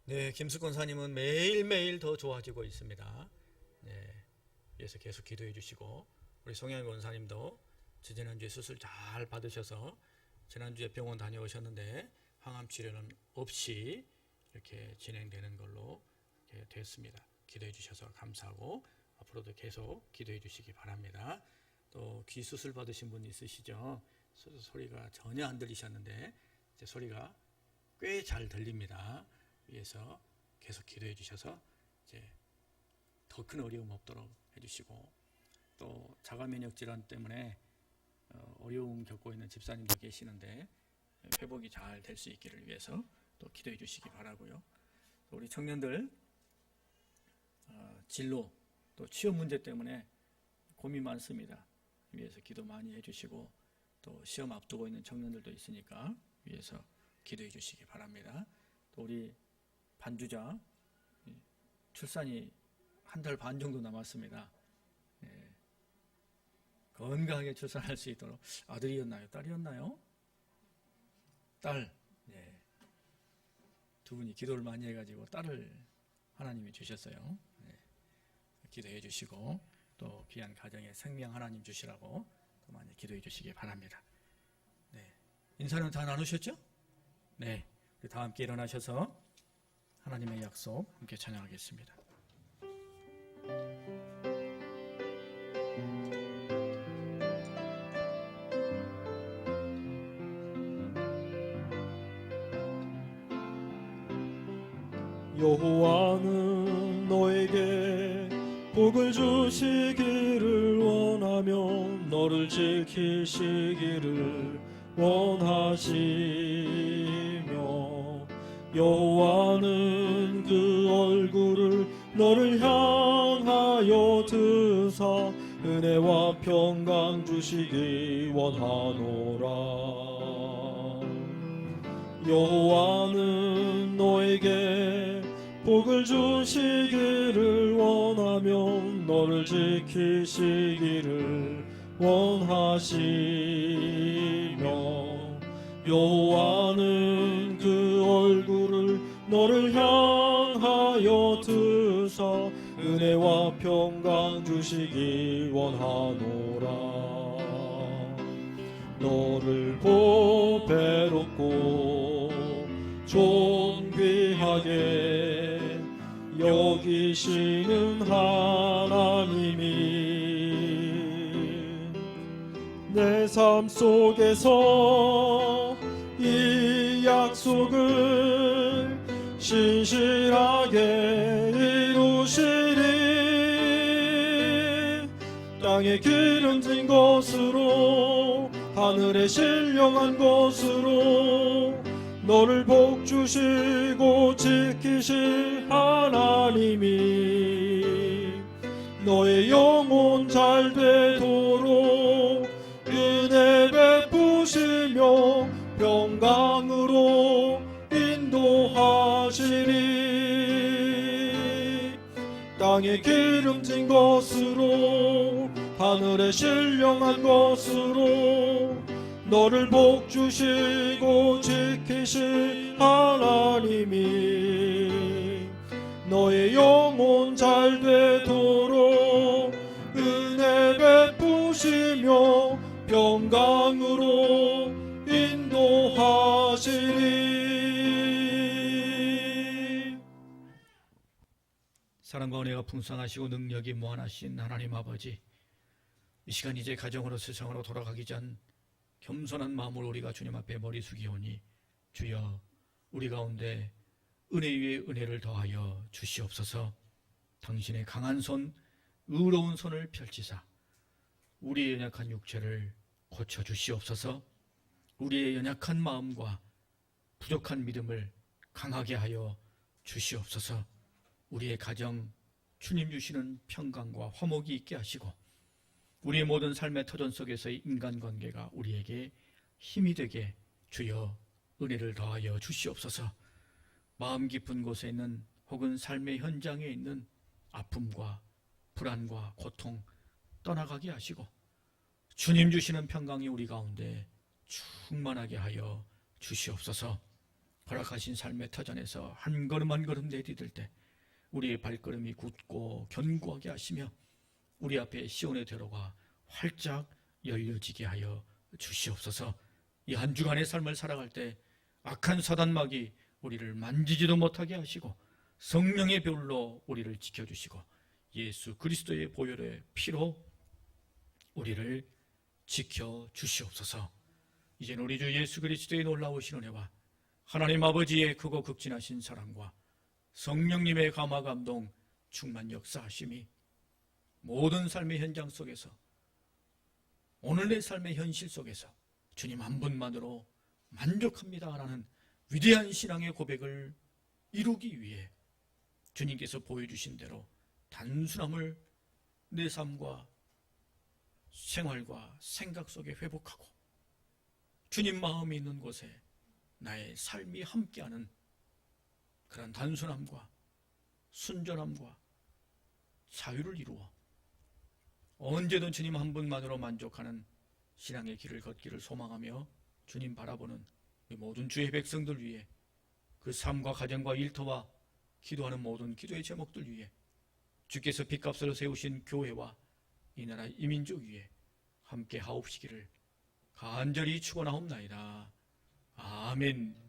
네, 김숙 사님은 매일매일 더 좋아지고 있습니다. 네, 위해서 계속 기도해 주시고, 우리 송영 원사님도 지난주에 수술 잘 받으셔서 지난주에 병원 다녀오셨는데 항암 치료는 없이 이렇게 진행되는 걸로 이렇게 됐습니다. 기도해 주셔서 감사하고 앞으로도 계속 기도해 주시기 바랍니다. 또 귀 수술 받으신 분 있으시죠? 소리가 전혀 안 들리셨는데 이제 소리가 꽤 잘 들립니다. 위해서 계속 기도해 주셔서 이제 더 큰 어려움 없도록 해주시고, 또 자가 면역 질환 때문에 어려움 겪고 있는 집사님도 계시는데 회복이 잘 될 수 있기를 위해서 또 기도해 주시기 바라고요. 또 우리 청년들 진로 또 취업 문제 때문에 고민 많습니다. 위해서 기도 많이 해주시고, 또 시험 앞두고 있는 청년들도 있으니까 위해서 기도해 주시기 바랍니다. 또 우리 반주자 출산이 1달 반 정도 남았습니다. 네. 건강하게 출산할 수 있도록, 아들이었나요? 딸이었나요? 딸. 네. 두 분이 기도를 많이 해가지고 딸을 하나님이 주셨어요. 네. 기도해 주시고, 또 귀한 가정에 생명 하나님 주시라고 또 많이 기도해 주시기 바랍니다. 네. 인사는 다 나누셨죠? 네. 다 함께 일어나셔서 하나님의 약속 함께 찬양하겠습니다. 여호와는 너에게 복을 주시기를 원하며 너를 지키시기를 원하시며, 여호와는 그 얼굴을 너를 향하여 드사 은혜와 평강 주시기 원하노라. 여호와는 너에게 복을 주시기를 원하며 너를 지키시기를 원하시며, 여호와는 그 얼굴을 너를 향하여 드사 은혜와 평강 주시기 원하노라. 너를 보배롭고 존귀하게 여기시는 하나님이 내 삶 속에서 이 약속을 신실하게 이루시리. 땅에 기름진 것으로 하늘에 신령한 것으로 너를 복주시고 지키실 하나님이 너의 영혼 잘 되도록 은혜 베푸시며 평강으로 인도하시리. 땅에 기름진 것으로 하늘에 신령한 것으로 너를 복주시고 지키실 하나님이 너의 영혼 잘 되도록 은혜 베푸시며 평강으로 인도하시리. 사랑과 은혜가 풍성하시고 능력이 무한하신 하나님 아버지, 이 시간 이제 가정으로 세상으로 돌아가기 전 겸손한 마음으로 우리가 주님 앞에 머리 숙이오니 주여 우리 가운데 은혜 위에 은혜를 더하여 주시옵소서. 당신의 강한 손, 의로운 손을 펼치사 우리의 연약한 육체를 고쳐주시옵소서. 우리의 연약한 마음과 부족한 믿음을 강하게 하여 주시옵소서. 우리의 가정 주님 주시는 평강과 화목이 있게 하시고 우리의 모든 삶의 터전 속에서의 인간관계가 우리에게 힘이 되게 주여 은혜를 더하여 주시옵소서. 마음 깊은 곳에 있는 혹은 삶의 현장에 있는 아픔과 불안과 고통 떠나가게 하시고 주님 주시는 평강이 우리 가운데 충만하게 하여 주시옵소서. 허락하신 삶의 터전에서 한 걸음 한 걸음 내디딜 때 우리의 발걸음이 굳고 견고하게 하시며 우리 앞에 시온의 대로가 활짝 열려지게 하여 주시옵소서. 이 한 주간의 삶을 살아갈 때 악한 사단막이 우리를 만지지도 못하게 하시고 성령의 별로 우리를 지켜주시고 예수 그리스도의 보혈의 피로 우리를 지켜주시옵소서. 이제는 우리 주 예수 그리스도의 놀라우신 은혜와 하나님 아버지의 크고 극진하신 사랑과 성령님의 감화 감동 충만 역사하심이 모든 삶의 현장 속에서 오늘 내 삶의 현실 속에서 주님 한 분만으로 만족합니다라는 위대한 신앙의 고백을 이루기 위해 주님께서 보여주신 대로 단순함을 내 삶과 생활과 생각 속에 회복하고 주님 마음이 있는 곳에 나의 삶이 함께하는 그런 단순함과 순전함과 자유를 이루어 언제든 주님 한 분만으로 만족하는 신앙의 길을 걷기를 소망하며 주님 바라보는 우리 모든 주의 백성들 위해 그 삶과 가정과 일터와 기도하는 모든 기도의 제목들 위해 주께서 빚값으로 세우신 교회와 이 나라 이민족 위에 함께 하옵시기를 간절히 축원하옵나이다. 아멘.